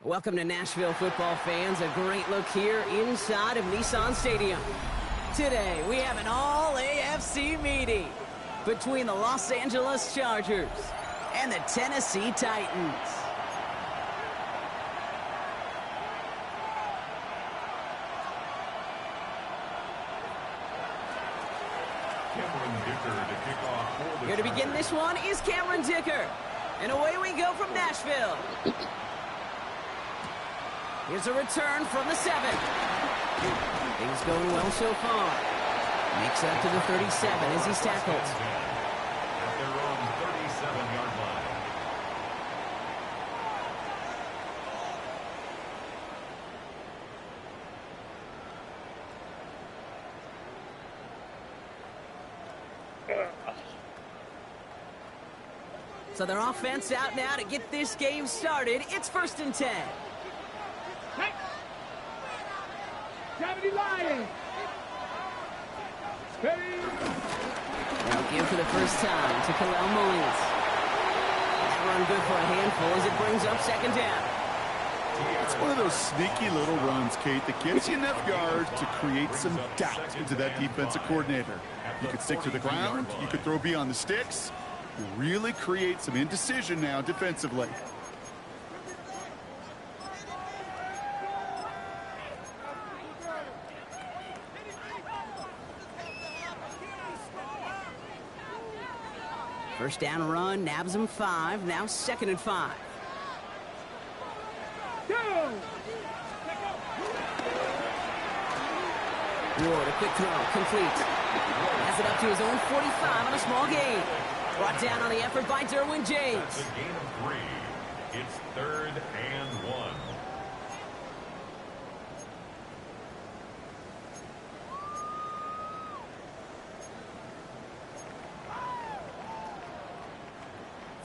Welcome to Nashville, football fans. A great look here inside of Nissan Stadium. Today, we have an all-AFC meeting between the Los Angeles Chargers and the Tennessee Titans. Here to begin this one is Cameron Dicker. And away we go from Nashville. Here's a return from the 7. Things going well so far. Makes it up to the 37 as he's tackled. At their own 37-yard line. So their offense out now to get this game started. It's 1st and 10. Now again for the first time to Khalil Mullins. That run good for a handful as it brings up 2nd down. It's one of those sneaky little runs, Kate, that gets you enough yards to create some doubt into that defensive coordinator. You could stick to the ground, you could throw beyond the sticks. You really create some indecision now defensively. First down run, nabs him 5, now 2nd and 5. Ward, a quick throw, complete. Has it up to his own 45 on a small gain. Brought down on the effort by Derwin James. That's a gain of 3. It's 3rd and 1.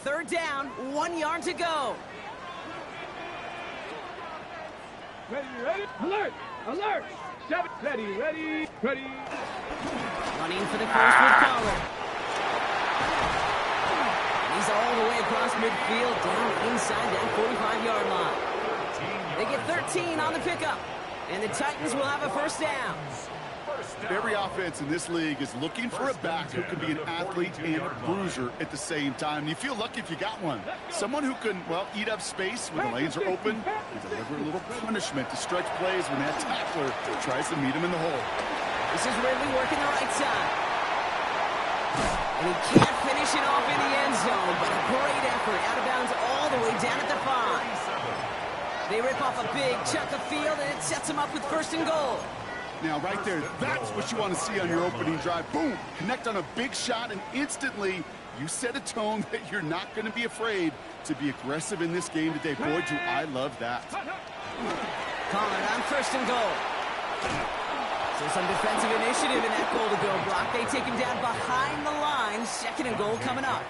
Third down, 1 yard to go. Ready? Alert! Alert! Ready. Running for the first with Pollard. He's all the way across midfield, down inside that 45-yard line. They get 13 on the pickup, and the Titans will have a first down. Every offense in this league is looking for a back who can be an athlete and a bruiser at the same time. You feel lucky if you got one. Someone who can, well, eat up space when the lanes are open and deliver a little punishment to stretch plays when that tackler tries to meet him in the hole. This is Ridley working the right side. And he can't finish it off in the end zone, but a great effort out of bounds all the way down at the 5. They rip off a big chunk of field, and it sets them up with first and goal. Now, right there, that's what you want to see on your opening drive. Boom! Connect on a big shot, and instantly you set a tone that you're not going to be afraid to be aggressive in this game today. Boy, do I love that. Pollard on first and goal. So some defensive initiative in that goal to go block. They take him down behind the line. Second and goal coming up.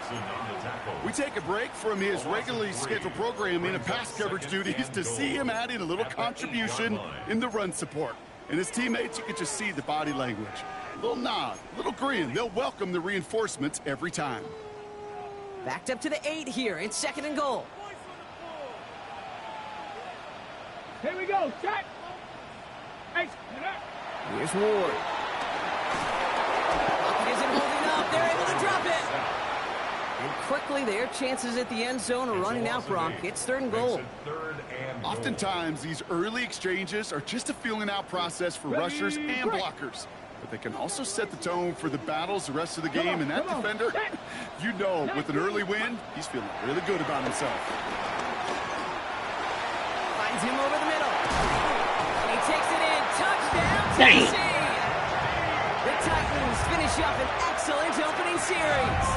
We take a break from his regularly scheduled programming and pass coverage duties to see him adding a little contribution in the run support. And his teammates, you can just see the body language. A little nod, a little grin. They'll welcome the reinforcements every time. Backed up to the 8 here. It's second and goal. Here we go. Set. Here's Ward. Pocket isn't holding up. They're able to drop it. And quickly, their chances at the end zone are running out, Brock. It's third and goal. Oftentimes, these early exchanges are just a feeling-out process for rushers and blockers. But they can also set the tone for the battles the rest of the game. And that defender, you know, with an early win, he's feeling really good about himself. Finds him over the middle. And he takes it in. Touchdown, Tennessee. The Titans finish up an excellent opening series.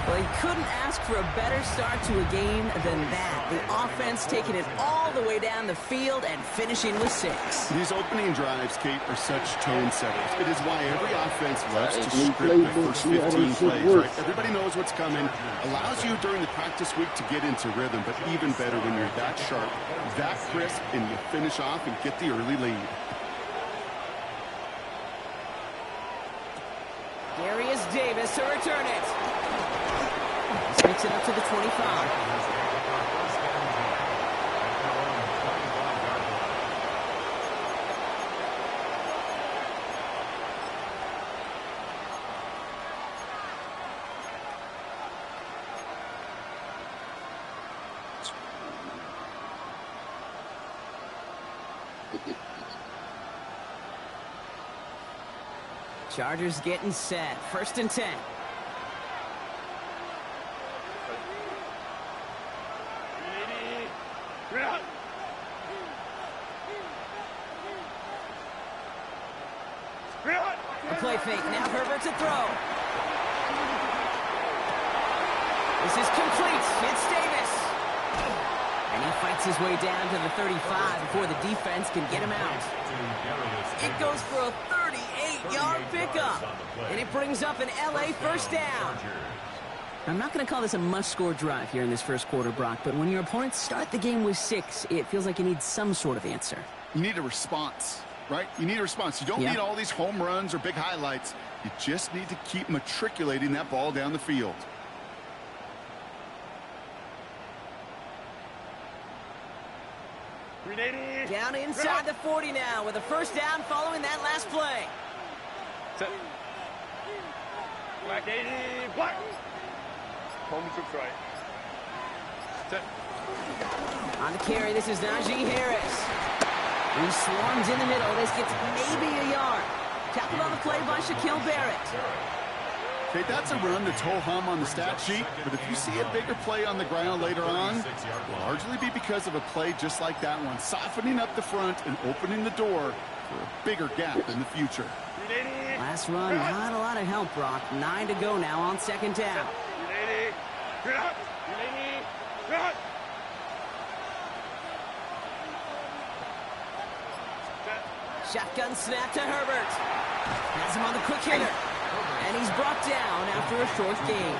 Well, he couldn't ask for a better start to a game than that. The offense taking it all the way down the field and finishing with 6. These opening drives, Kate, are such tone setters. It is why every offense loves to script the first 15 plays, right? Everybody knows what's coming. Allows you during the practice week to get into rhythm, but even better when you're that sharp, that crisp, and you finish off and get the early lead. Darius Davis to return it. Picks it up to the 25. Chargers getting set. First and 10. A play fake. Now Herbert to throw. This is complete. It's Davis. And he fights his way down to the 35 before the defense can get him out. It goes for a 38-yard pickup. And it brings up an LA first down. I'm not going to call this a must-score drive here in this first quarter, Brock, but when your opponents start the game with 6, it feels like you need some sort of answer. You need a response, right? You need a response. You don't need all these home runs or big highlights. You just need to keep matriculating that ball down the field. Down inside the 40 now with a first down following that last play. Black 80, black. Home troops right. Set. On the carry, this is Najee Harris. He swarms in the middle. This gets maybe a yard. Tackled on the play by Shaquille Barrett. Okay, that's a run that's ho-hum on the stat sheet, but if you see a bigger play on the ground later on, it will largely be because of a play just like that one, softening up the front and opening the door for a bigger gap in the future. Last run, not a lot of help, Brock. 9 to go now on second down. Shotgun snap to Herbert. Has him on the quick hitter. And he's brought down after a short game.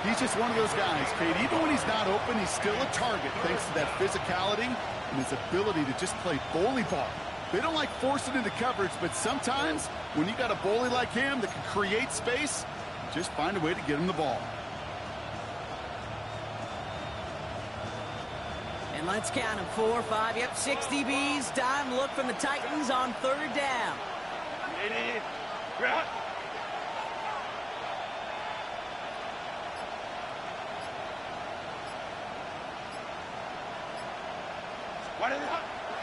He's just one of those guys, Kate. Even when he's not open, he's still a target thanks to that physicality and his ability to just play bully ball. They don't like forcing into coverage, but sometimes when you got a bully like him that can create space, just find a way to get him the ball. And let's count them. 4, 5, yep, 6 DBs. Dime look from the Titans on 3rd down.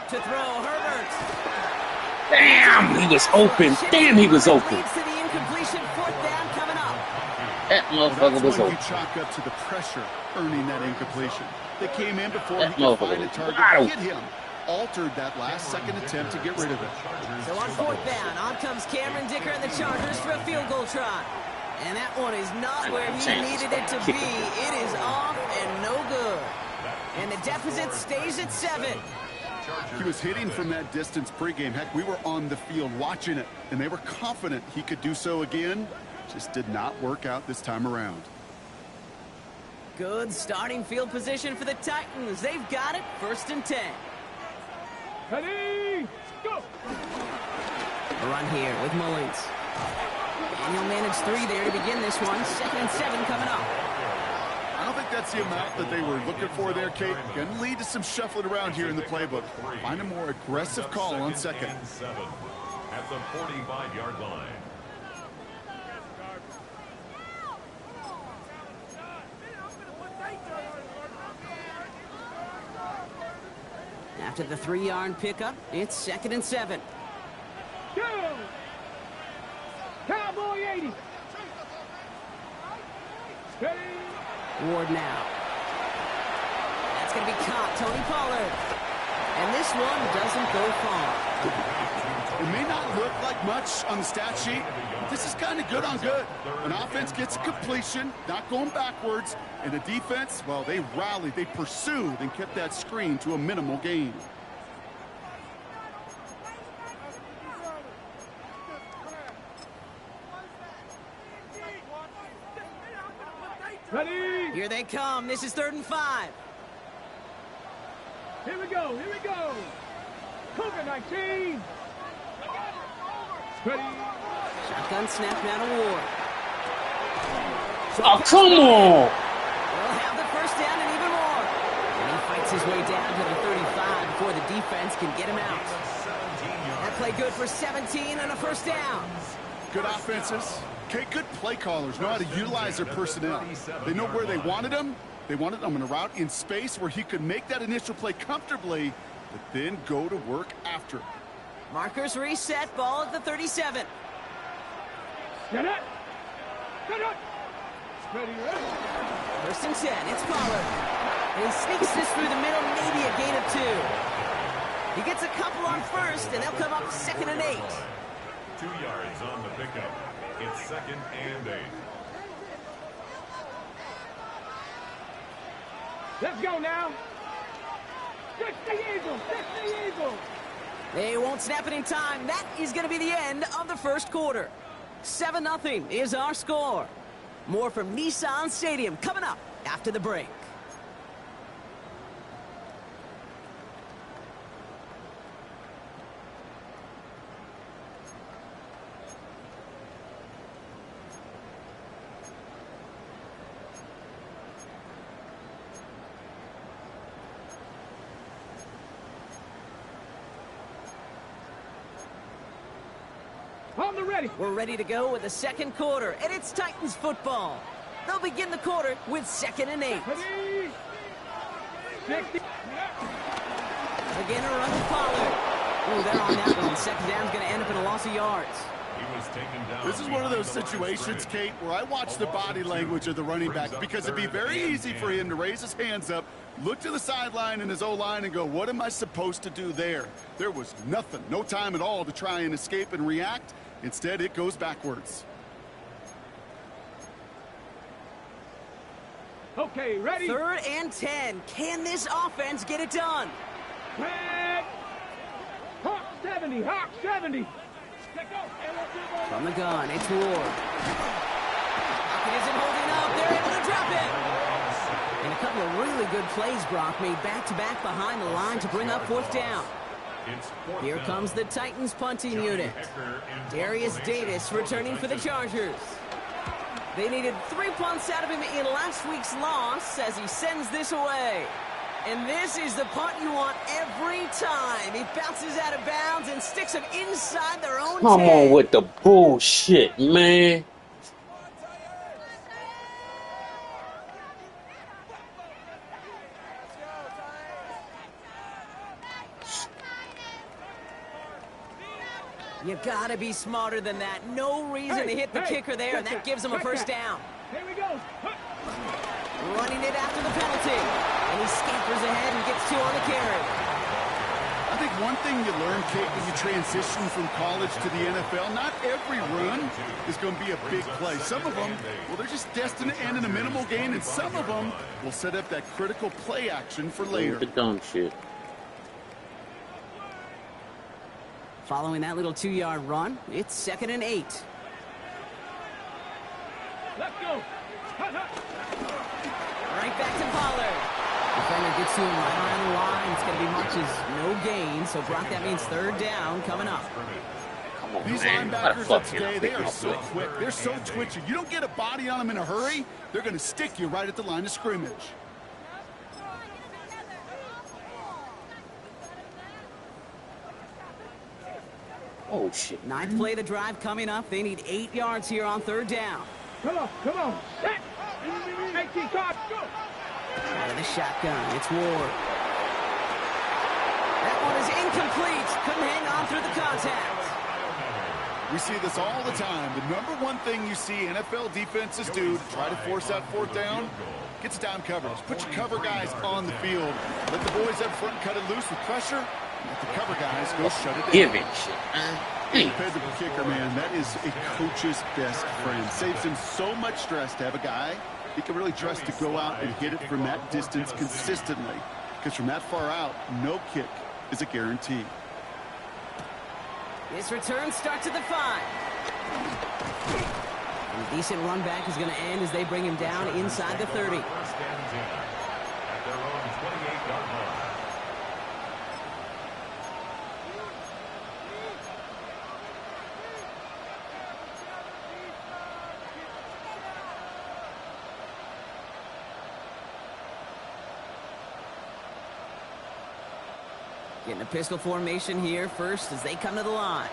To throw, Herbert. Damn, he was open. Damn, he was open. Leads to the incompletion. 4th down coming up. That motherfucker was That's when open. you chalk up to the pressure earning that incompletion. They came in before That he could find a motherfucker target, hit him. Altered that last-second attempt to get rid of it. So on 4th down, on comes Cameron Dicker and the Chargers for a field goal try. And that one is not where he needed it to be. It is off and no good. And the deficit stays at 7. He was hitting from that distance pregame. Heck, we were on the field watching it, and they were confident he could do so again. Just did not work out this time around. Good starting field position for the Titans. They've got it. 1st and 10. Ready, go! A run here with Mullins. And he'll manage 3 there to begin this one. 2nd and 7 coming up. I don't think that's the amount that they were looking for there, Kate. Going to lead to some shuffling around here in the playbook. Find a more aggressive call on 2nd. At the 45-yard line. After the 3-yard pickup, it's 2nd and 7. Go! Cowboy 80. Ready. Ward now. That's going to be caught. Tony Pollard. And this one doesn't go far. It may not look like much on the stat sheet, but this is kind of good on good. An offense gets a completion, not going backwards, and the defense, well, they rallied, they pursued, and kept that screen to a minimal gain. Ready. Here they come. This is 3rd and 5. Here we go. Here we go. Cougar 19. Ready. Shotgun snap now to Ward. Oh, come on. They'll have the 1st down and even more. And he fights his way down to the 35 before the defense can get him out. That play good for 17 and a 1st down. Good offenses. Okay, good play callers know how to utilize their personnel. They know where they wanted them. They wanted them in a route in space where he could make that initial play comfortably, but then go to work after. Markers reset. Ball at the 37. Get it. Get it. Ready, ready. 1st and 10. It's Pollard. And he sneaks this through the middle, maybe a gain of 2. He gets a couple on 1st, and they'll come up 2nd and 8. 2 yards on the pickup. It's 2nd and 8. Let's go now. 60 Eagles. 60 Eagles. They won't snap it in time. That is going to be the end of the 1st quarter. 7-0 is our score. More from Nissan Stadium coming up after the break. On the ready. We're ready to go with the 2nd quarter, and it's Titans football. They'll begin the quarter with 2nd and 8. Ready. 60. Again, a run with Pollard. Oh, they're on that one. 2nd down's going to end up in a loss of yards. He was taken down. This is one of those situations, Kate, where I watch the body language of the running back because it'd be very easy for him to raise his hands up, look to the sideline in his O-line and go, what am I supposed to do there? There was nothing, no time at all to try and escape and react. Instead, it goes backwards. Okay, ready. 3rd and 10. Can this offense get it done? Red. Hawk 70. Hawk 70. Let go. From the gun, it's Ward. It isn't holding up. They're able to drop it. And a couple of really good plays, Brock, made back-to-back behind the line to bring up fourth down. Here comes the Titans punting unit. Darius Davis returning for the Chargers. They needed 3 punts out of him in last week's loss as he sends this away. And this is the punt you want every time. He bounces out of bounds and sticks him inside their own 10. Come on with the bullshit, man. You gotta be smarter than that. No reason to hit the kicker there, and that gives him a first down. Here we go. Running it after the penalty. And he scampers ahead and gets 2 on the carry. I think one thing you learn, Kate, when you transition from college to the NFL, not every run is going to be a big play. Some of them, well, they're just destined to end in a minimal gain, and some of them will set up that critical play action for later. The dumb shit. Following that little 2-yard run, it's 2nd and 8. Let's go. Right back to Pollard. Defender gets to him right around the line. It's going to be much as no gain. So, Brock, that means 3rd down coming up. Come on, These man. linebackers of today, they are so quick. They're so twitchy. You don't get a body on them in a hurry, they're going to stick you right at the line of scrimmage. Oh, shit. 9th play of the drive coming up. They need 8 yards here on 3rd down. Come on. Set. 18, Todd, go. Out of the shotgun, it's Ward. That one is incomplete. Couldn't hang on through the contact. We see this all the time. The number one thing you see NFL defenses do to try to force that 4th down, gets down coverage. Put your cover guys on the field. Let the boys up front cut it loose with pressure. Let the cover guys go shut it down. Give it shit, man. Dependable kicker, man. That is a coach's best friend. Saves him so much stress to have a guy he can really trust to go out and hit it from that distance consistently. Because from that far out, no kick is a guarantee. This return starts at the 5. And a decent run back is going to end as they bring him down inside the 30. First and 10 at their own 28-yard line. Getting a pistol formation here first as they come to the line.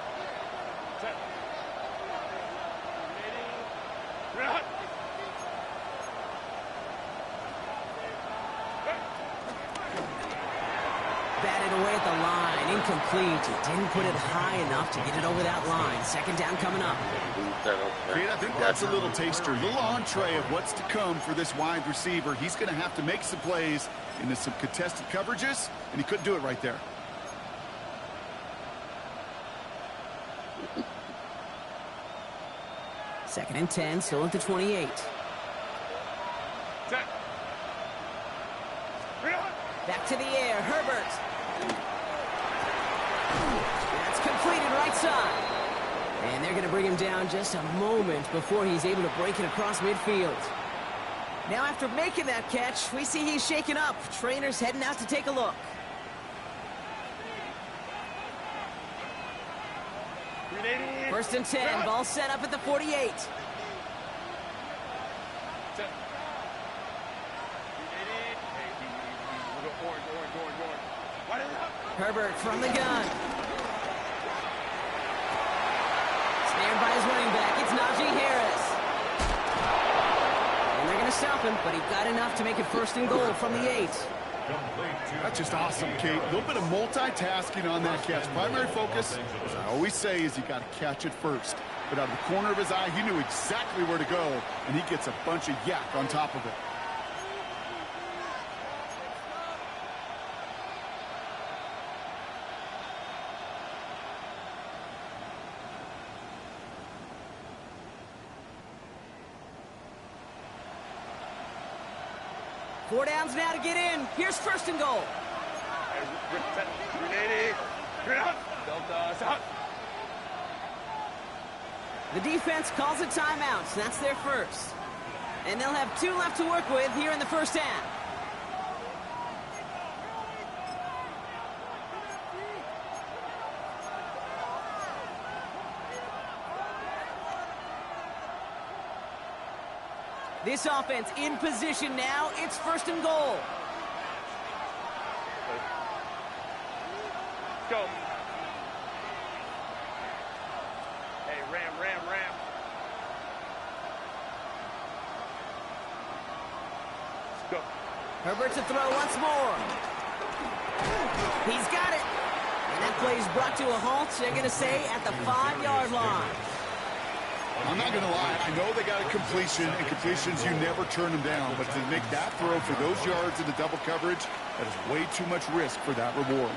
Batted away at the line. Incomplete. He didn't put it high enough to get it over that line. 2nd down coming up. Kate, I think that's a little taster, a little entree of what's to come for this wide receiver. He's going to have to make some plays into some contested coverages, and he couldn't do it right there. Second and 10, still at the 28. Back to the air, Herbert. That's completed right side. And they're going to bring him down just a moment before he's able to break it across midfield. Now after making that catch, we see he's shaken up. Trainer's heading out to take a look. First and 10, ball set up at the 48. Herbert from the gun. Snared by his running back, it's Najee Harris. And they're going to stop him, but he got enough to make it 1st and goal from the 8. That's just awesome, Kate. A little bit of multitasking on that catch. Primary focus, as I always say, is you got to catch it first. But out of the corner of his eye, he knew exactly where to go, and he gets a bunch of yak on top of it. Four downs now to get in. Here's 1st and goal. The defense calls a timeout, so that's their first. And they'll have 2 left to work with here in the 1st half. This offense in position now. It's 1st and goal. Go. Hey, ram. Let's go. Herbert to throw once more. He's got it. And that play is brought to a halt, they're going to say, at the 5-yard line. I'm not going to lie. I know they got a completion, and completions, you never turn them down. But to make that throw for those yards into double coverage, that is way too much risk for that reward.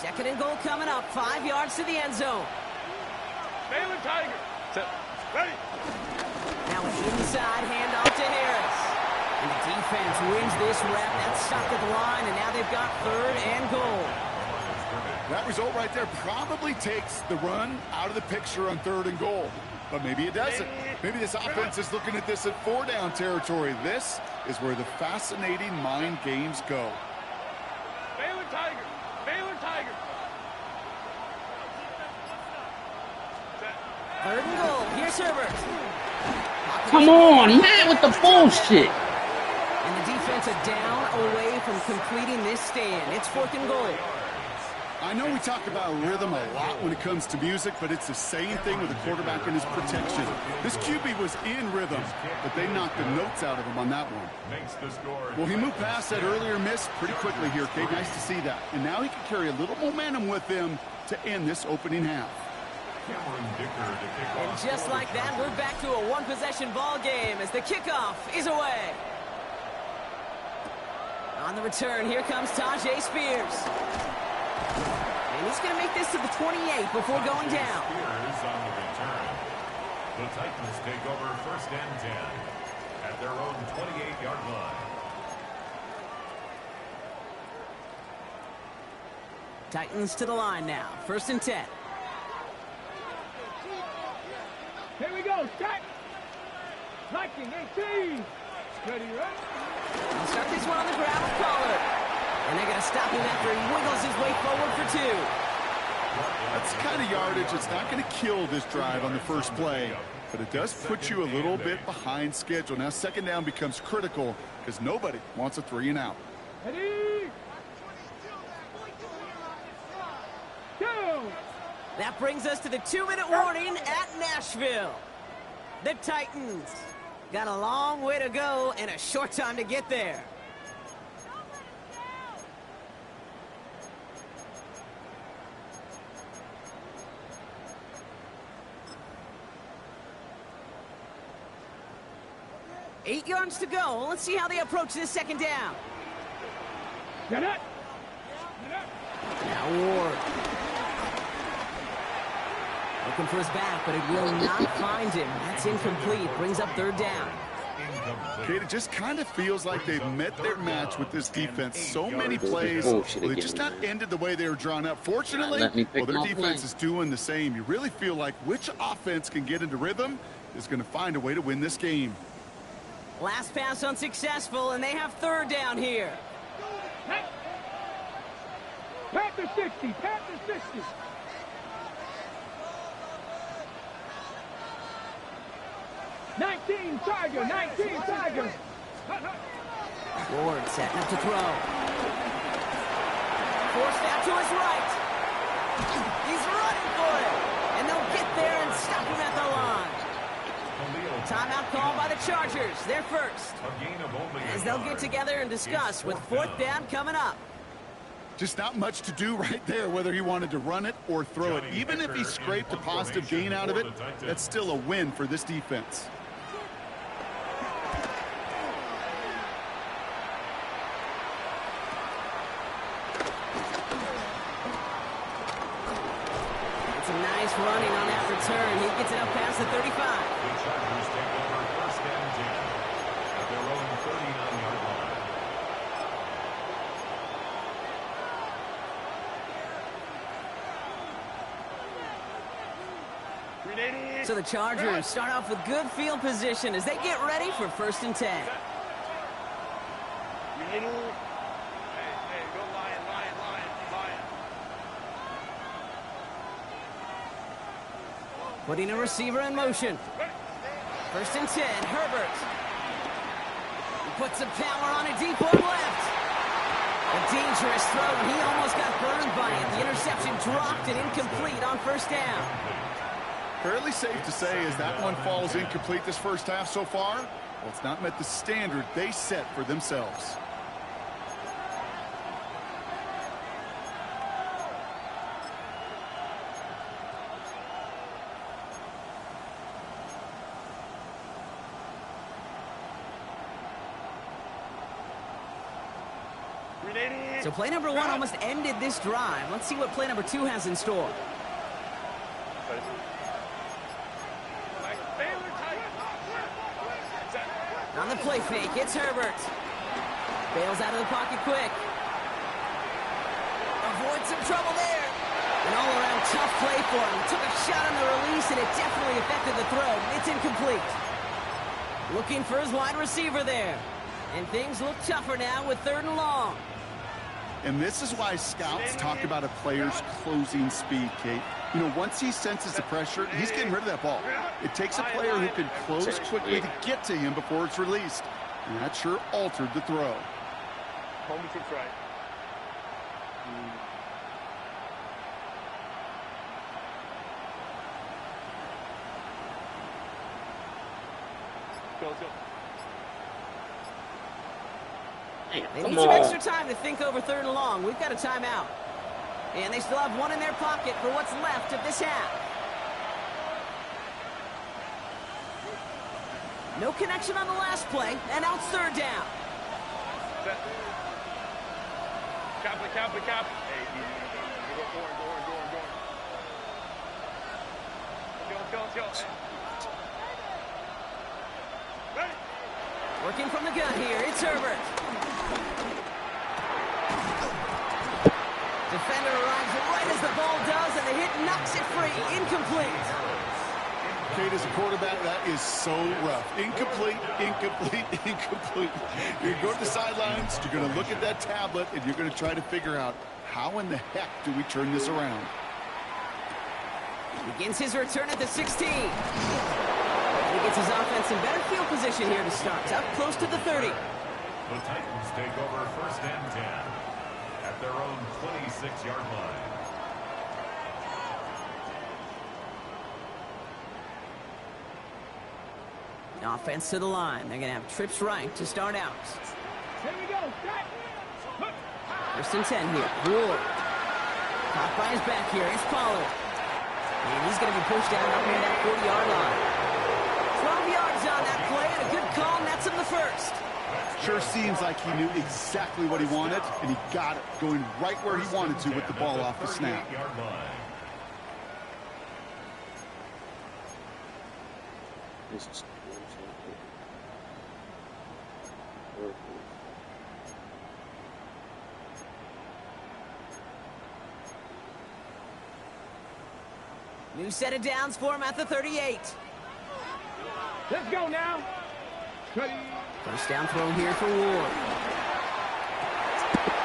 2nd and goal coming up. 5 yards to the end zone. Baylor Tiger. Set. Ready. Now an inside handoff to Harris. And the defense wins this rep. That's stopped at the line, and now they've got 3rd and goal. That result right there probably takes the run out of the picture on 3rd and goal. But maybe it doesn't. Maybe this offense is looking at this at 4-down territory. This is where the fascinating mind games go. Baylor Tiger. 3rd and goal. Here's Herbert. Come on, man, with the bullshit. And the defense are down away from completing this stand. It's 4th and goal. I know we talk about rhythm a lot when it comes to music, but it's the same thing with the quarterback and his protection. This QB was in rhythm, but they knocked the notes out of him on that one. Well, he moved past that earlier miss pretty quickly here, Kate. Nice to see that. And now he can carry a little momentum with him to end this opening half. And just like that, we're back to a one-possession ball game as the kickoff is away. On the return, here comes Tajay Spears. And he's going to make this to the 28 before going down. Spears on the return. The Titans take over 1st and 10 at their own 28-yard line. Titans to the line now. 1st and 10. Here we go. Start. Liking 18. Ready, right? I'll start this one on the ground with Pollard. And they're going to stop him after he wiggles his way forward for 2. That's the kind of yardage that's not going to kill this drive on the first play, but it does put you a little bit behind schedule. Now 2nd down becomes critical because nobody wants a 3 and out. Ready? Go! That brings us to the 2-minute warning at Nashville. The Titans got a long way to go and a short time to get there. Eight yards to go. Let's see how they approach this 2nd down. Get it! Now Ward. Looking for his back, but it will not find him. That's incomplete. Brings up 3rd down. Kate, it just kind of feels like they've met their match with this defense. So many plays, well, they just not ended the way they were drawn up. Fortunately, well, their defense is doing the same. You really feel like which offense can get into rhythm is going to find a way to win this game. Last pass unsuccessful, and they have 3rd down here. Panther 60. Panther 60. Tiger. 19 Tiger. Ward setting up to throw. Forced out to his right. He's running for it. And they'll get there and stop him at the line. Timeout called by the Chargers. They're first. As they'll get together and discuss with 4th down coming up. Just not much to do right there, whether he wanted to run it or throw it. Even if he scraped a positive gain out of it, that's still a win for this defense. It's a nice running on that return. He gets it up past the 35. The Chargers take over 1st and 10 at their own 39-yard line. So the Chargers start off with good field position as they get ready for 1st and 10. Hey, go Lion. Putting a receiver in motion. 1st and 10, Herbert. He puts some power on a deep one left. A dangerous throw, and he almost got burned by it. The interception dropped and incomplete on 1st down. Fairly safe to say as that one falls incomplete this first half so far. Well, it's not met the standard they set for themselves. So play number 1 almost ended this drive. Let's see what play number 2 has in store. On the play fake, it's Herbert. Bails out of the pocket quick. Avoids some trouble there. An all-around tough play for him. Took a shot on the release, and it definitely affected the throw. It's incomplete. Looking for his wide receiver there. And things look tougher now with 3rd and long. And this is why scouts talk about a player's closing speed, Kate. You know, once he senses the pressure, he's getting rid of that ball. It takes a player who can close quickly to get to him before it's released. And that sure altered the throw. Home to try. Go. They need some extra time to think over 3rd and long. We've got a timeout. And they still have one in their pocket for what's left of this half. No connection on the last play, and out 3rd down. Cap. Hey, go. Ready? Working from the gun here, it's Herbert. Defender arrives right as the ball does, and the hit knocks it free. Incomplete. Kate, as a quarterback, that is so rough. Incomplete. You're going to go to the sidelines, you're going to look at that tablet, and you're going to try to figure out how in the heck do we turn this around. Begins his return at the 16. He gets his offense in better field position here to start. Up close to the 30. The Titans take over 1st and 10 at their own 26-yard line. Offense to the line. They're going to have trips right to start out. Here we go. 1st and 10 here. Ward. Caught by his back here. It's Pollard. And he's going to be pushed down up near that 40-yard line. 12 yards on that play, and a good call nets him the 1st. Sure seems like he knew exactly what he wanted, and he got it, going right where he wanted to with the ball off the snap. New set of downs for him at the 38. Let's go now. Ready. 1st down throw here for Ward.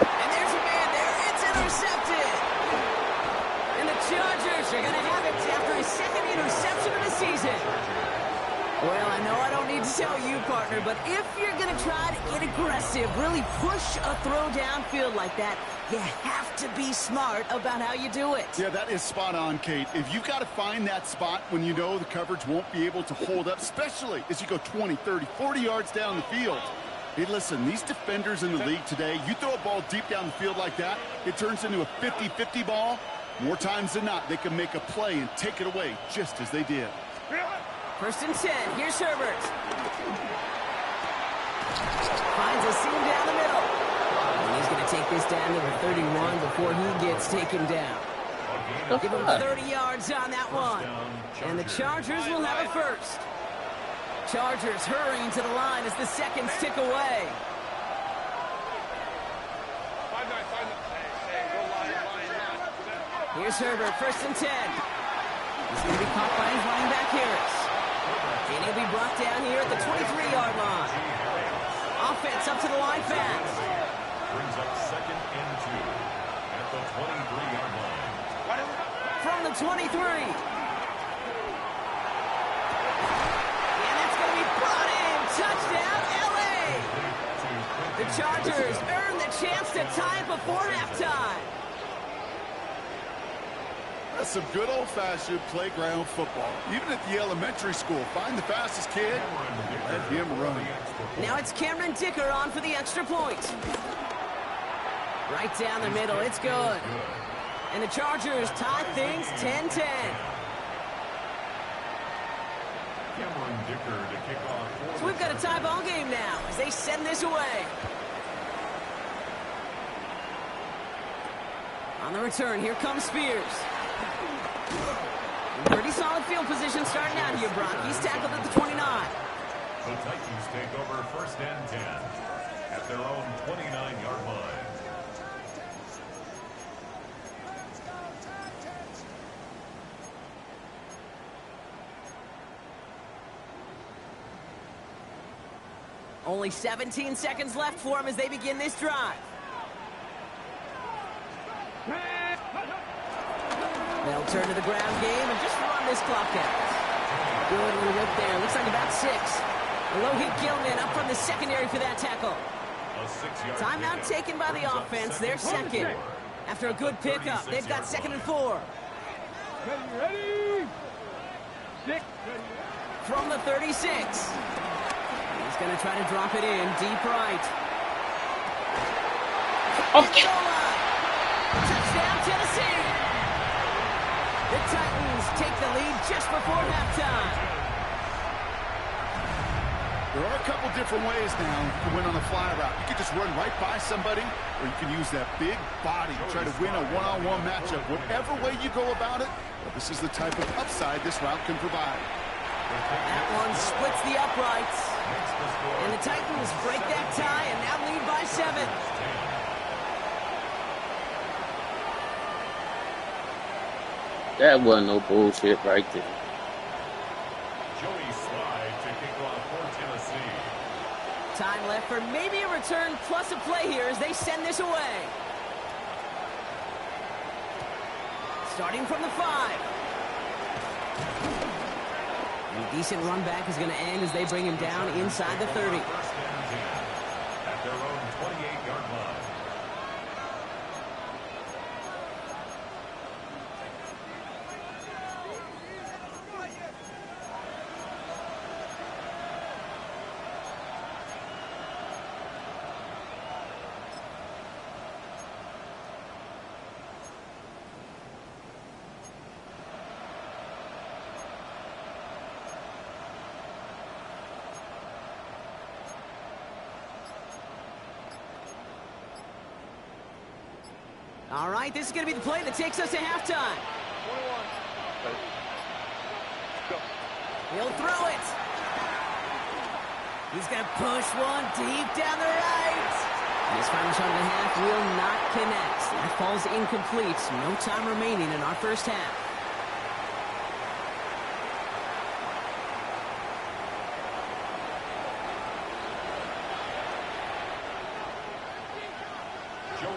And there's a man there. It's intercepted. And the Chargers are going to have it after his 2nd interception of the season. Well, I know I don't need to tell you, partner, but if you're going to try to get aggressive, really push a throw downfield like that, you have to be smart about how you do it. Yeah, that is spot on, Kate. If you've got to find that spot when you know the coverage won't be able to hold up, especially as you go 20, 30, 40 yards down the field. Hey, listen, these defenders in the league today, you throw a ball deep down the field like that, it turns into a 50-50 ball. More times than not, they can make a play and take it away just as they did. 1st and 10. Here's Herbert. Finds a seam down the middle. And he's going to take this down to the 31 before he gets taken down. Give him 30 yards on that one. And the Chargers will have a 1st. Chargers hurrying to the line as the seconds tick away. Here's Herbert, 1st and 10. He's going to be caught by his running back Harris. And he'll be brought down here at the 23-yard line. Offense up to the line fast. Brings up 2nd and 2 at the 23-yard line. From the 23. Chargers earn the chance to tie it before halftime. That's some good old-fashioned playground football. Even at the elementary school, find the fastest kid, let him run. Now it's Cameron Dicker on for the extra point. Right down the middle, it's good. And the Chargers tie things 10-10. Cameron Dicker to kick off. So we've got a tie ball game now as they send this away. On the return, here comes Spears. Pretty solid field position starting out here, Brock. He's tackled at the 29. The Titans take over 1st and 10 at their own 29-yard line. Only 17 seconds left for him as they begin this drive. They'll turn to the ground game and just run this clock out. Good little whip there. Looks like about 6. A low-hit Gilman up from the secondary for that tackle. Timeout taken by the offense. They're second. After a good pickup, they've got 2nd and 4. Ready? 6. From the 36. He's going to try to drop it in deep right. Okay. Touchdown, Tennessee. The Titans take the lead just before halftime. There are a couple different ways now to win on a fly route. You can just run right by somebody, or you can use that big body to try to win a one-on-one matchup. Whatever way you go about it, this is the type of upside this route can provide. That one splits the uprights. And the Titans break that tie and now lead by 7. That wasn't no bullshit right there. Joey Slide to kick off for Tennessee. Time left for maybe a return plus a play here as they send this away. Starting from the 5. A decent run back is going to end as they bring him down inside the 30. 1st and 10 at their own 28-yard line. All right, this is going to be the play that takes us to halftime. 21. Go. He'll throw it. He's going to push one deep down the right. And his final shot of the half will not connect. That falls incomplete. No time remaining in our first half.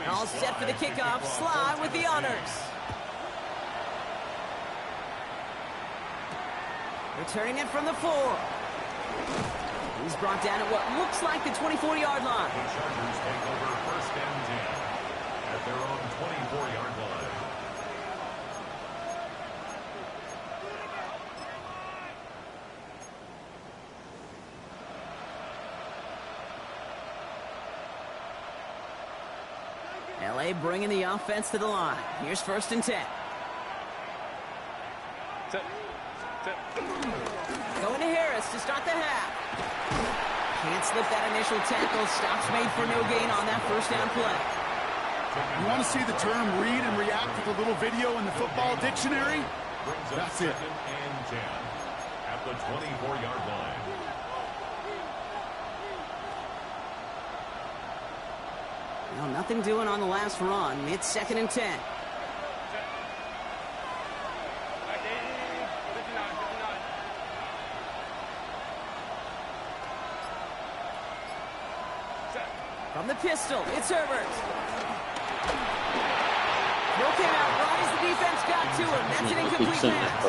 All set for the kickoff. Sly with the honors. Returning it from the 4. He's brought down at what looks like the 24-yard line. The Chargers take over 1st and 10 at their own 24-yard line. LA bringing the offense to the line. Here's 1st and 10. Going to Harris to start the half. Can't slip that initial tackle. Stops made for no gain on that 1st down play. You want to see the term read and react with a little video in the football dictionary? That's it. 2nd and 10 at the 24-yard line. Well, nothing doing on the last run. It's 2nd and 10. From the pistol, it's Herbert. Throw came out right as the defense got to him. That's an incomplete pass.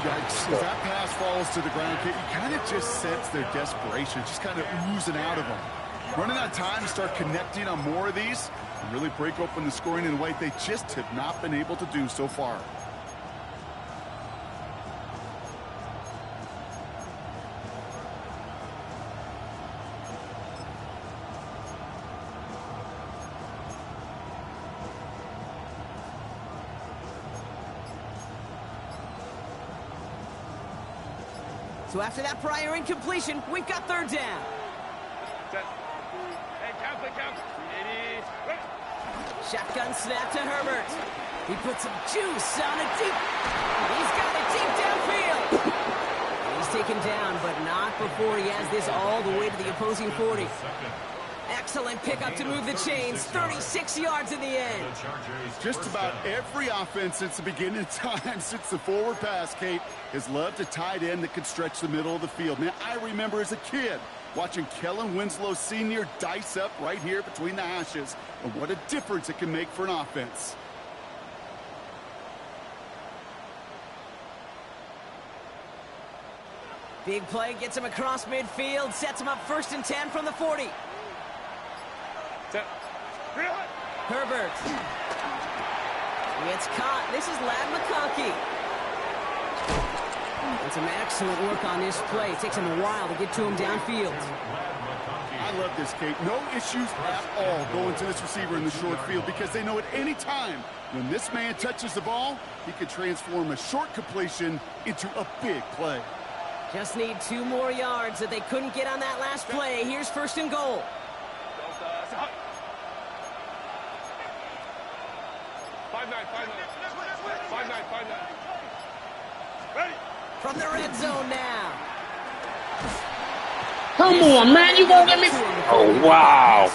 Yikes. As that pass falls to the ground, you kind of just sense their desperation, just kind of oozing out of them. Running out of time to start connecting on more of these and really break open the scoring in a way they just have not been able to do so far. So after that prior incompletion, we've got third down. Shotgun snap to Herbert. He puts some juice on it deep. He's got it deep downfield. He's taken down, but not before he has this all the way to the opposing 40. Excellent pickup to move the chains. 36 yards in the end. Just about every offense since the beginning of time, since the forward pass, Kate, has loved a tight end that could stretch the middle of the field. Man, I remember as a kid watching Kellen Winslow Sr. dice up right here between the hashes, and what a difference it can make for an offense. Big play gets him across midfield, sets him up 1st and 10 from the 40. Herbert. It's caught. This is Ladd McConkey. And some excellent work on this play. It takes him a while to get to him downfield. I love this, Kate. No issues at all going to this receiver in the short field because they know at any time when this man touches the ball, he could transform a short completion into a big play. Just need 2 more yards that they couldn't get on that last play. Here's 1st and goal. From the red zone now. Come on, man. You gonna let me? Oh, wow.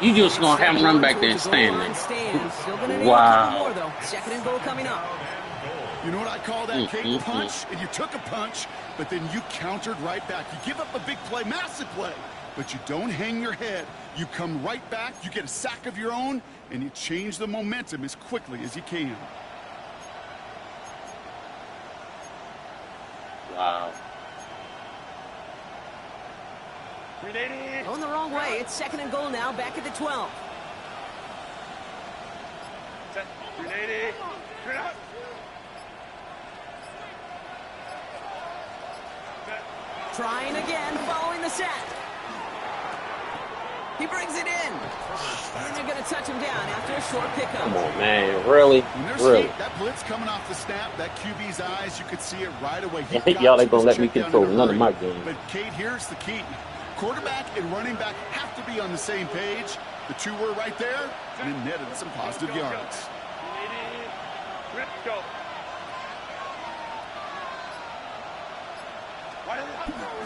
You just gonna have him run back there and stand there. Wow. 2nd and goal coming up. You know what I call that, Kate? Punch, and you took a punch, but then you countered right back. You give up a big play, massive play, but you don't hang your head. You come right back, you get a sack of your own, and you change the momentum as quickly as you can. Wow. Going the wrong way. It's 2nd and goal now, back at the 12. Trying again, following the sack. He brings it in. And they're going to touch him down after a short pickup. Come on, man. Really? Really? That blitz coming off the snap, that QB's eyes, you could see it right away. Y'all ain't going to let me control none of my game. But, Kate, here's the key. Quarterback and running back have to be on the same page. The two were right there, and it netted some positive yards.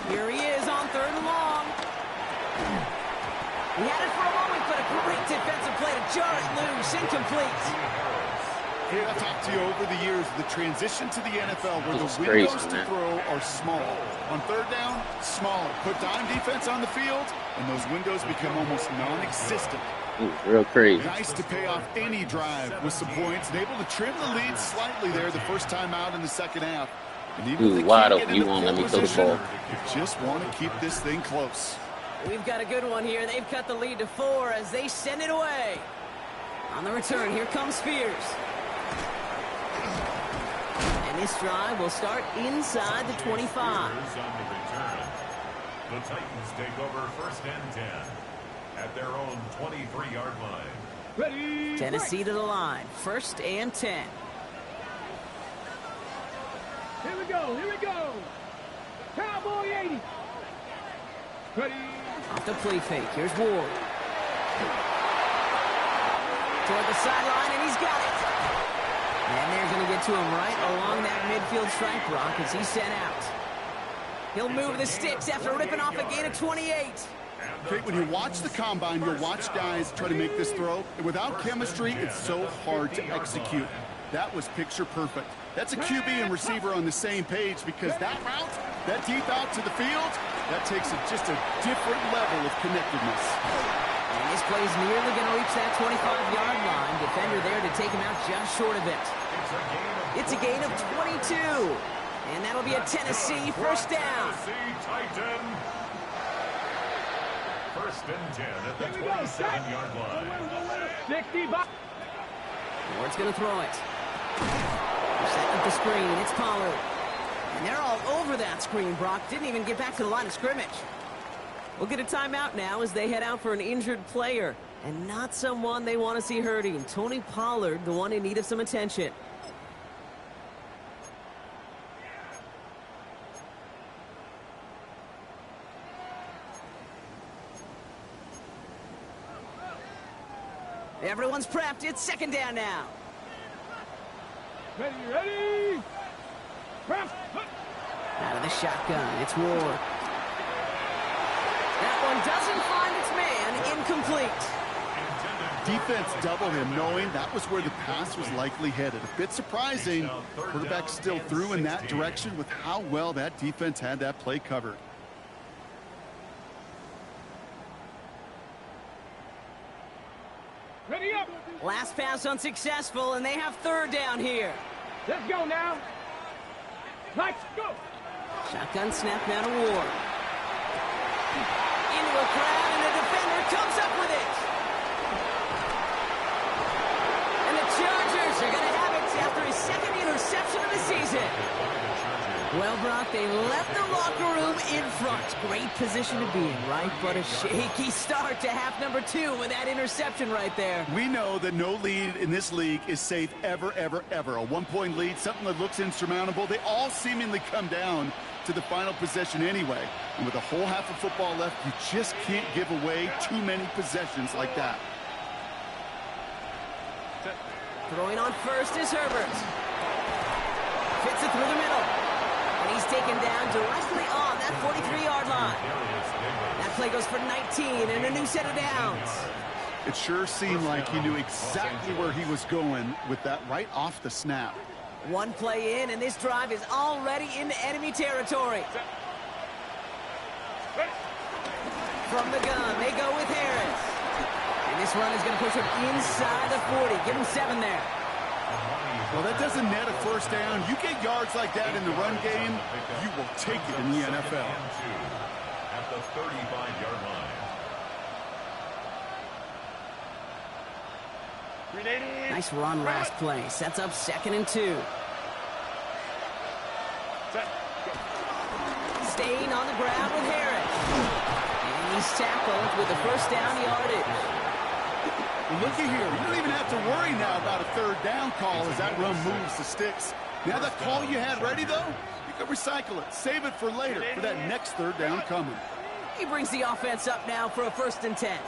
Here he is on 3rd and long. He had it for a moment, but a great defensive play to jar it loose. Incomplete. Hey, I've talked to you over the years, the transition to the NFL where the windows to throw are small. On 3rd down, smaller. Put dime defense on the field, and those windows become almost non-existent. Real crazy. Nice to pay off any drive with some points and able to trim the lead slightly there the first time out in the 2nd half. And even if they wide can't open, get you into won't let me field throw the position, ball. you just want to keep this thing close. We've got a good one here. They've cut the lead to 4 as they send it away. On the return, here comes Spears. And this drive will start inside the 25. The Titans take over 1st and 10 at their own 23-yard line. Ready. Tennessee to the line. 1st and 10. Here we go. Here we go. Cowboy 80. Ready. Off the play fake. Here's Ward. Toward the sideline, and he's got it. And they're going to get to him right along that midfield stripe, Brock, as he's sent out. He'll move the sticks after ripping off a gain of 28. Okay, when you watch the combine, you'll watch guys try to make this throw. And without chemistry, it's so hard to execute. That was picture perfect. That's a QB and receiver on the same page because that route, that deep out to the field, that takes just a different level of connectedness. And this play's nearly going to reach that 25-yard line. Defender there to take him out just short of it. It's a gain of 22. And that'll be a Tennessee 1st down. First and 10 at the 27-yard line. 65. Ward's going to throw it. Set up the screen. It's Pollard. And they're all over that screen, Brock. Didn't even get back to the line of scrimmage. We'll get a timeout now as they head out for an injured player. And not someone they want to see hurting. Tony Pollard, the one in need of some attention. Everyone's prepped. It's second down now. Ready. Prep. Out of the shotgun, it's Ward. That one doesn't find its man, incomplete. Defense doubled him, knowing that was where the pass was likely headed. A bit surprising. Quarterback still threw in that direction with how well that defense had that play covered. Ready up. Last pass unsuccessful, and they have third down here. Let's go now. Let's go. Shotgun snap now to Ward. Into a crowd, and the defender comes up with it. And the Chargers are going to have it after his second interception of the season. Well, Brock, they left the locker room in front. Great position to be in, right? But a shaky start to half number 2 with that interception right there. We know that no lead in this league is safe ever, ever, ever. A one-point lead, something that looks insurmountable. They all seemingly come down to the final possession anyway. And with a whole half of football left, you just can't give away too many possessions like that. Throwing on first is Herbert. Fits it through the middle. And he's taken down directly on that 43-yard line. That play goes for 19 and a new set of downs. It sure seemed like he knew exactly where he was going with that right off the snap. One play in, and this drive is already into enemy territory. From the gun, they go with Harris. And this run is going to push him inside the 40. Give him 7 there. Well, that doesn't net a first down. You get yards like that in the run game, you will take it in the NFL. At the 35-yard line. Nice run last play. Sets up 2nd and 2. Staying on the ground with Harris. And he's tackled with the first down yardage. Looky here, you don't even have to worry now about a third down call as that run moves the sticks. Now that call you had ready, though, you can recycle it. Save it for later for that next third down coming. He brings the offense up now for a 1st and 10.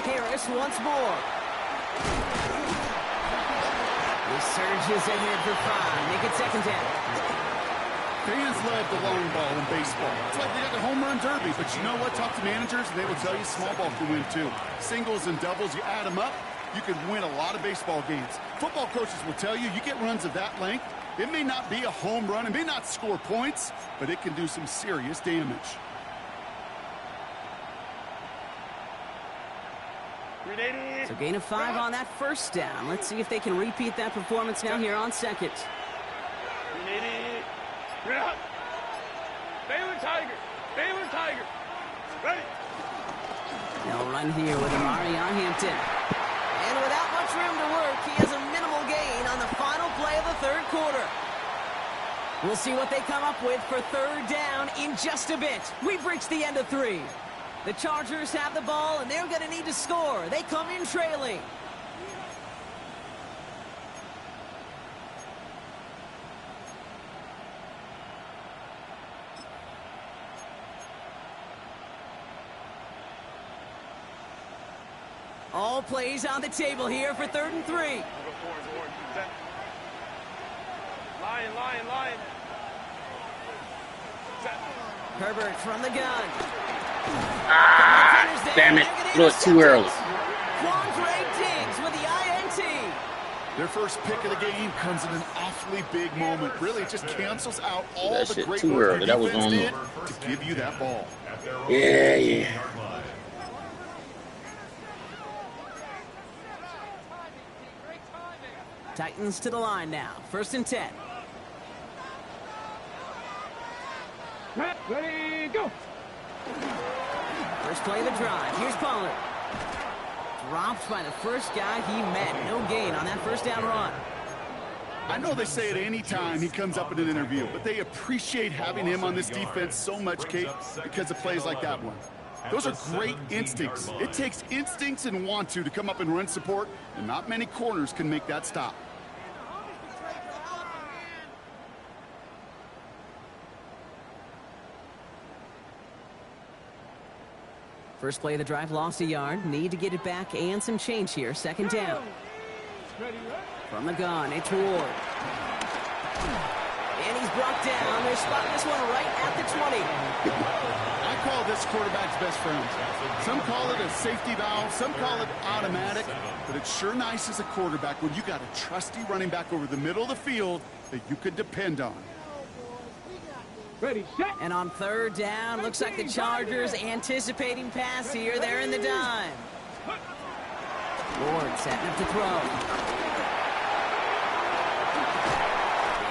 Harris once more. He surges ahead for 5. Make it 2nd down. Fans love the long ball in baseball. It's like they got the home run derby, but you know what? Talk to managers, and they will tell you small ball can win too. Singles and doubles, you add them up, you can win a lot of baseball games. Football coaches will tell you, you get runs of that length, it may not be a home run, it may not score points, but it can do some serious damage. So gain of 5 on that 1st down. Let's see if they can repeat that performance now here on 2nd. Baylor Tiger. Ready. They'll run here with Amari Hampton. And without much room to work, he has a minimal gain on the final play of the 3rd quarter. We'll see what they come up with for 3rd down in just a bit. We've reached the end of 3. The Chargers have the ball, and they're going to need to score. They come in trailing. All plays on the table here for 3rd and 3. Lion. Herbert from the gun. Damn it. Threw it too early. With the INT. Their first pick of the game comes in an awfully big moment. Really, it just cancels out all That the shit great too work early. your That was defense on did the- to give you that ball. Yeah. Titans to the line now. 1st and 10. Ready, go. First play of the drive. Here's Pollard. Dropped by the first guy he met. No gain on that first down run. I know they say it any time he comes up in an interview, but they appreciate having him on this defense so much, Kate, because of plays like that one. Those are great instincts. It takes instincts and want to come up and run support, and not many corners can make that stop. First play of the drive, lost a yard. Need to get it back and some change here. 2nd down. From the gun, it's Ward. And he's brought down. They're spotting this one right at the 20. I call this quarterback's best friend. Some call it a safety valve, some call it automatic, but it's sure nice as a quarterback when you got a trusty running back over the middle of the field that you could depend on. Ready, set. And on 3rd down, looks like the Chargers anticipating pass here. They're in the dime. Ward setting up to throw.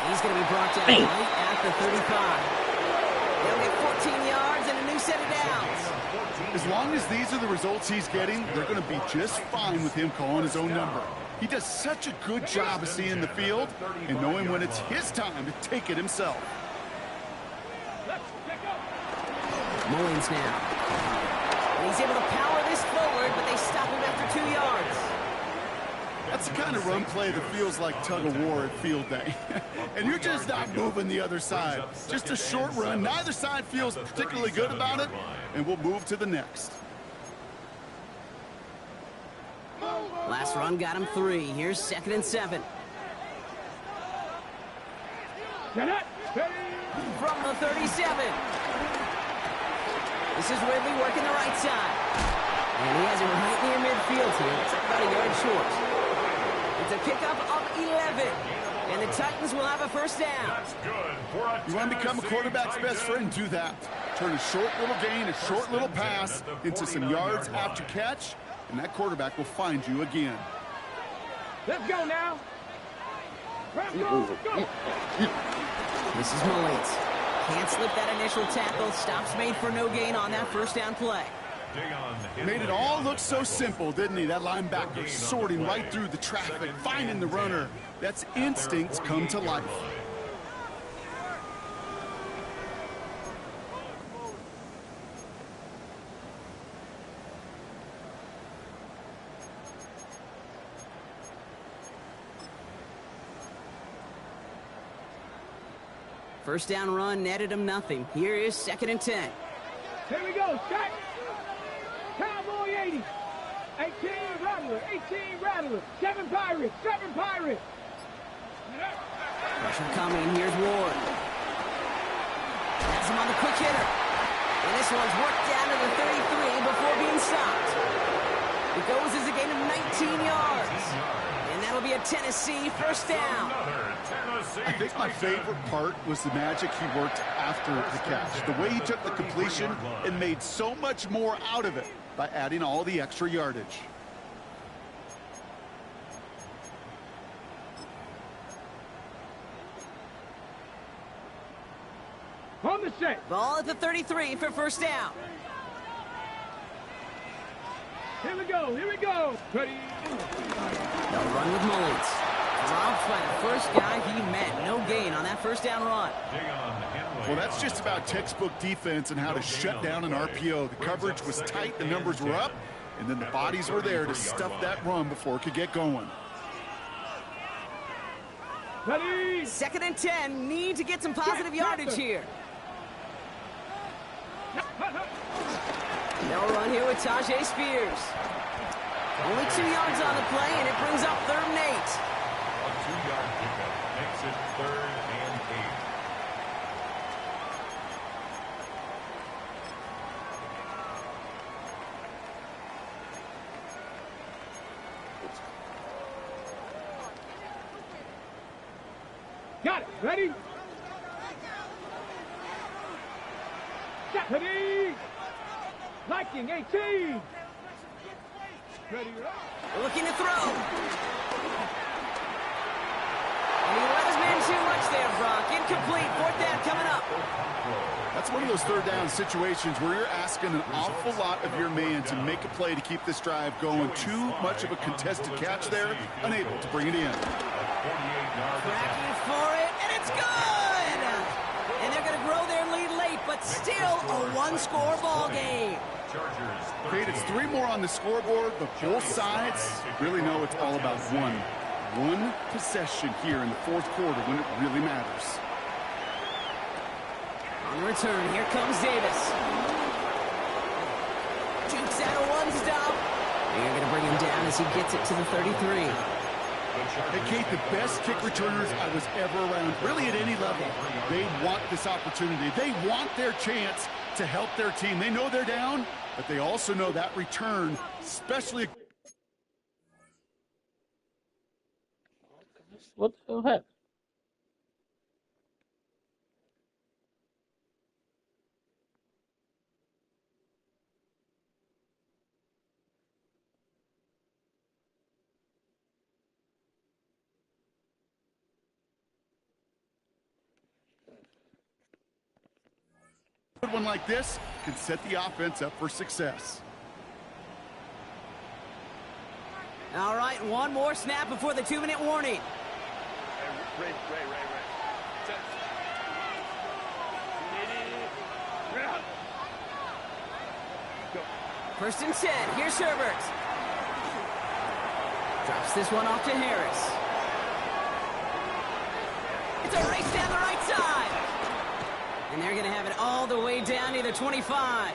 He's going to be brought down right at the 35. They'll get 14 yards and a new set of downs. As long as these are the results he's getting, they're going to be just fine with him calling his own number. He does such a good job of seeing the field and knowing when it's his time to take it himself. Mullins now. And he's able to power this forward, but they stop him after 2 yards. That's the kind of run play that feels like tug-of-war at field day. And you're just not moving the other side. Just a short run. Neither side feels particularly good about it, and we'll move to the next. Last run got him 3. Here's 2nd and 7. From the 37. This is Ridley working the right side. And he has him right near midfield here. It's about a yard short. It's a pickup of 11. And the Titans will have a 1st down. You want to become a quarterback's best friend, do that. Turn a short little gain, a short little pass into some yards after catch, and that quarterback will find you again. Let's go now. Go. This is Mullins. Can't slip that initial tackle. Stops made for no gain on that 1st down play. Made it all look so simple, didn't he? That linebacker sorting right through the traffic, finding the runner. That's instincts come to life. First down run netted him nothing. Here is 2nd and 10. Here we go, set. Cowboy 80. 18 Rattler, 18 Rattler. 7 Pirates, 7 Pirates. Pressure coming. Here's Ward. Has him on the quick hitter. And this one's worked down to the 33 before being stopped. It goes as a gain of 19 yards. And that'll be a Tennessee 1st down. I think my favorite part was the magic he worked after the catch. The way he took the completion and made so much more out of it by adding all the extra yardage. On the set. Ball at the 33 for 1st down. Here we go, here we go. Ready. They'll run with Mullins. Dropped by the first guy he met. No gain on that 1st down run. Well, that's just about textbook defense and how to shut down an RPO. The coverage was tight, the numbers were up, and then the bodies were there to stuff that run before it could get going. Ready. 2nd and 10. Need to get some positive yardage here. They'll run here with Tajay Spears. Only 2 yards on the play, and it brings up 3rd and 8. A 2-yard pickup makes it 3rd and 8. Got it. Ready. Set. Ready. Liking 18. Ready. Looking to throw. He let his man too much there, Brock. Incomplete. Fourth down coming up. That's one of those third down situations where you're asking an awful lot of your man to make a play to keep this drive going. Too much of a contested catch there, unable to bring it in. Cracking for it, and it's good! And they're going to grow their lead late, but still a one-score ball game. Kate, it's 3 more on the scoreboard, but both sides really know it's all about one possession here in the fourth quarter when it really matters. On the return, here comes Davis. Jukes out a one-stop. They're going to bring him down as he gets it to the 33. Hey, Kate, the best kick returners I was ever around, really at any level, they want this opportunity. They want their chance to help their team. They know they're down, but they also know that return, especially... What the heck? Good one like this can set the offense up for success. All right, one more snap before the 2-minute warning. Ray. First and 10, here's Herbert. Drops this one off to Harris. It's a race down the right side. And they're going to have it all the way down to the 25.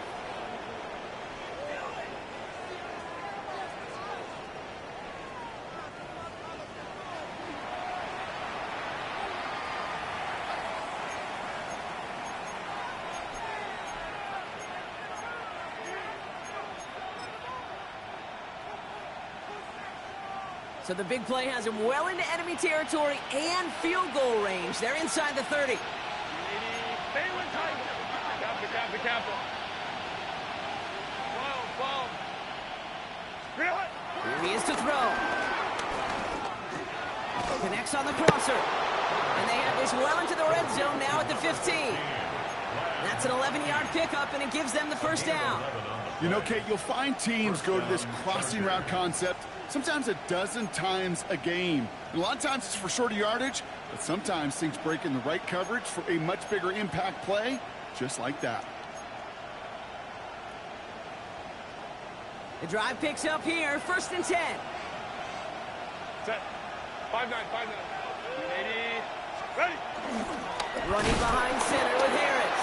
So the big play has him well into enemy territory and field goal range. They're inside the 30. Here he is to throw. Connects on the crosser. And they have this well into the red zone now at the 15. That's an 11-yard pickup, and it gives them the first down. You know, Kate, you'll find teams go to this crossing route concept sometimes a dozen times a game. And a lot of times it's for shorter yardage, but sometimes things break in the right coverage for a much bigger impact play, just like that. The drive picks up here, first and 10. Set. 5-9. Ready. Running behind center with Harris.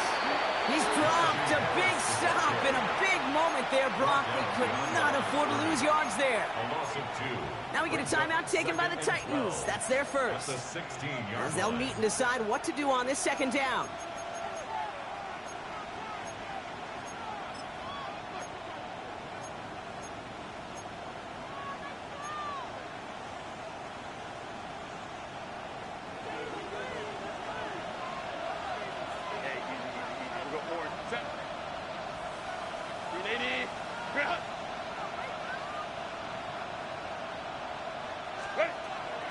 He's dropped a big stop and a big moment there, Brock. They could not afford to lose yards there. A loss of 2. Now we get a timeout taken by the Titans. That's their first. That's a 16-yard As they'll meet and decide what to do on this second down.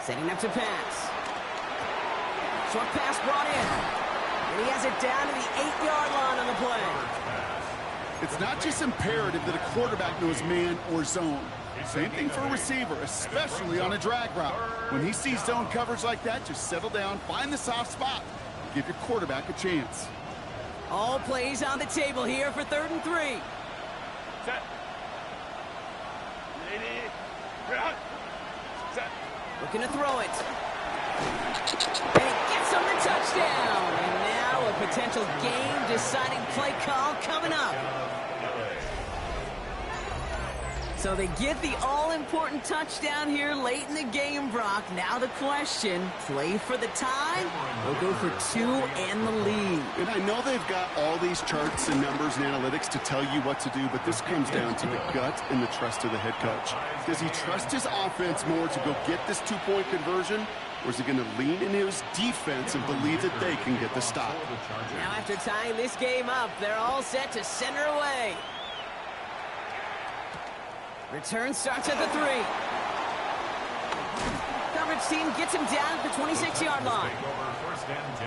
Setting up to pass. Short pass brought in. And he has it down to the 8-yard line on the play. It's not just imperative that a quarterback knows man or zone. Same thing for a receiver, especially on a drag route. When he sees zone coverage like that, just settle down, find the soft spot, and give your quarterback a chance. All plays on the table here for 3rd and 3. Set. Set. Looking to throw it. And he gets him the touchdown. And now a potential game-deciding play call coming up. So they get the all-important touchdown here late in the game, Brock. Now the question, play for the tie or go for 2 and the lead? And I know they've got all these charts and numbers and analytics to tell you what to do, but this comes down to the gut and the trust of the head coach. Does he trust his offense more to go get this 2-point conversion, or is he going to lean into his defense and believe that they can get the stop? Now after tying this game up, they're all set to center away. Return starts at the 3. coverage team gets him down at the 26-yard line.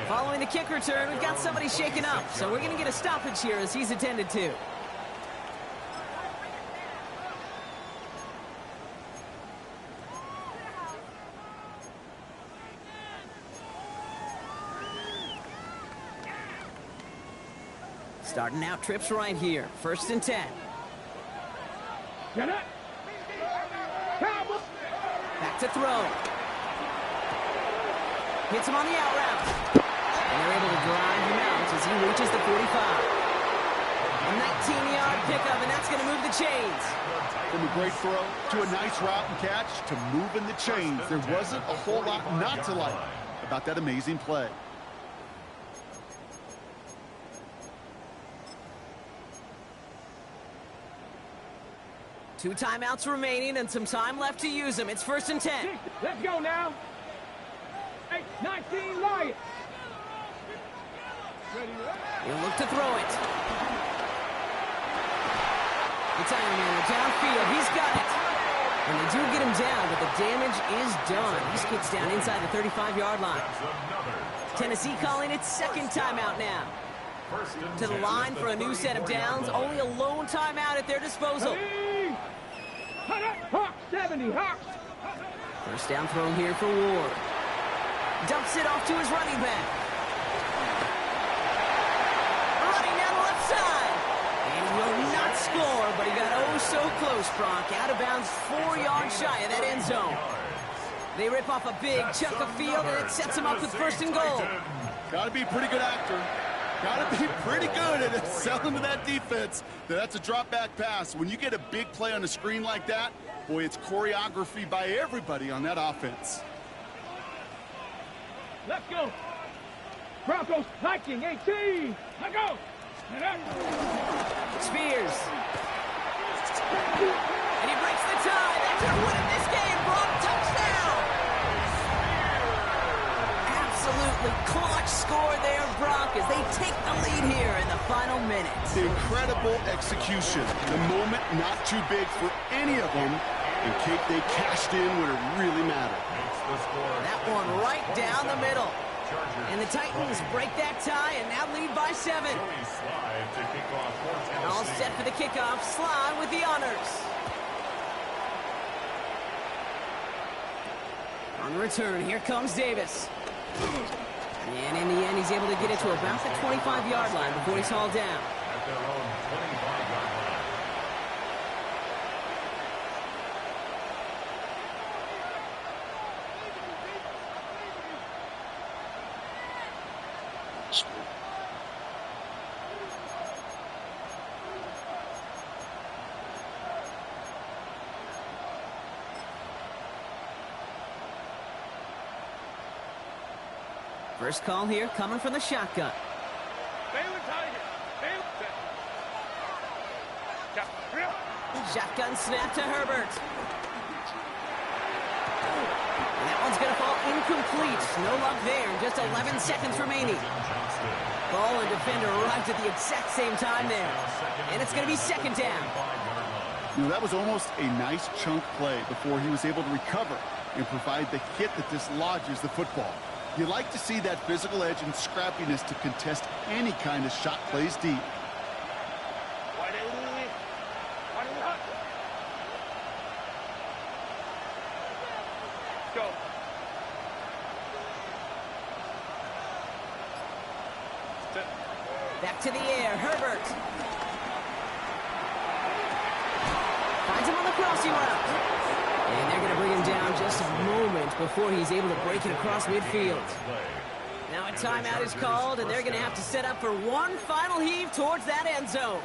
Following the kick return, we've got somebody shaken up, so we're going to get a stoppage here as he's attended to. Starting out trips right here. 1st and 10. Get it. Back to throw. Hits him on the out route. And they're able to drive him out as he reaches the 45. A 19-yard pickup, and that's going to move the chains. From a great throw to a nice route and catch to moving the chains. There wasn't a whole lot not to like about that amazing play. Two timeouts remaining and some time left to use them. It's 1st and 10. Let's go now. 19 Lions. He'll look to throw it. It's Iron Man downfield. He's got it. And they do get him down, but the damage is done. He skids down inside the 35-yard line. Tennessee calling it 2nd timeout now. To the line for a new set of downs. Only a lone timeout at their disposal. Hawks 70, Hawks. 1st down throw here for Ward. Dumps it off to his running back. Running down the left side. And he will not score, but he got oh so close, Brock. Out of bounds 4 yards shy of that end zone. They rip off a big chunk of field, and it sets him up with 1st and goal. Got to be a pretty good actor. Got to be pretty good at selling to that defense. That's a drop-back pass. When you get a big play on the screen like that, boy, it's choreography by everybody on that offense. Let's go. Broncos hiking 18. Let's go. Spears. And he breaks the tie. They're going to win this game. Brock, touchdown. Absolutely clutch score there, Brock, as they take the lead here in the final minutes. Incredible execution. The moment not too big for any of them. And Kate, they cashed in when it really mattered. That one right down the middle. And the Titans break that tie and now lead by 7. All set for the kickoff. Sly with the honors. On the return, here comes Davis. And in the end, he's able to get it to about the 25-yard line before he's hauled down. At their own 25-yard line. First call here coming from the shotgun. Shotgun snap to Herbert. And that one's going to fall incomplete. No luck there. Just 11 seconds remaining. Ball and defender arrived at the exact same time there. And it's going to be 2nd down. You know, that was almost a nice chunk play before he was able to recover and provide the hit that dislodges the football. You like to see that physical edge and scrappiness to contest any kind of shot plays deep. Go. Back to the air, Herbert. Finds him on the crossing route. And they're going to bring him down just a moment before he's able to break it across midfield. Now a timeout is called, and they're going to have to set up for one final heave towards that end zone.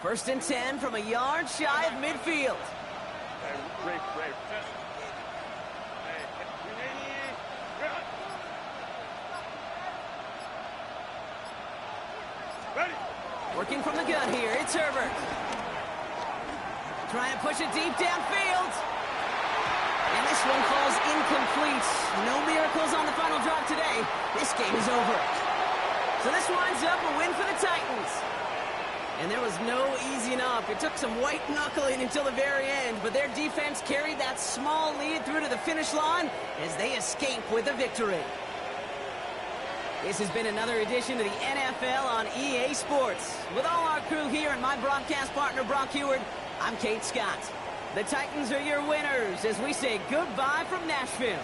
First and 10 from a yard shy of midfield. Working from the gun here, it's Herbert. Trying to push it deep downfield. And this one falls incomplete. No miracles on the final drive today. This game is over. So this winds up a win for the Titans. And there was no easing up. It took some white knuckling until the very end, but their defense carried that small lead through to the finish line as they escape with a victory. This has been another edition of the NFL on EA Sports. With all our crew here and my broadcast partner, Brock Heward, I'm Kate Scott. The Titans are your winners as we say goodbye from Nashville.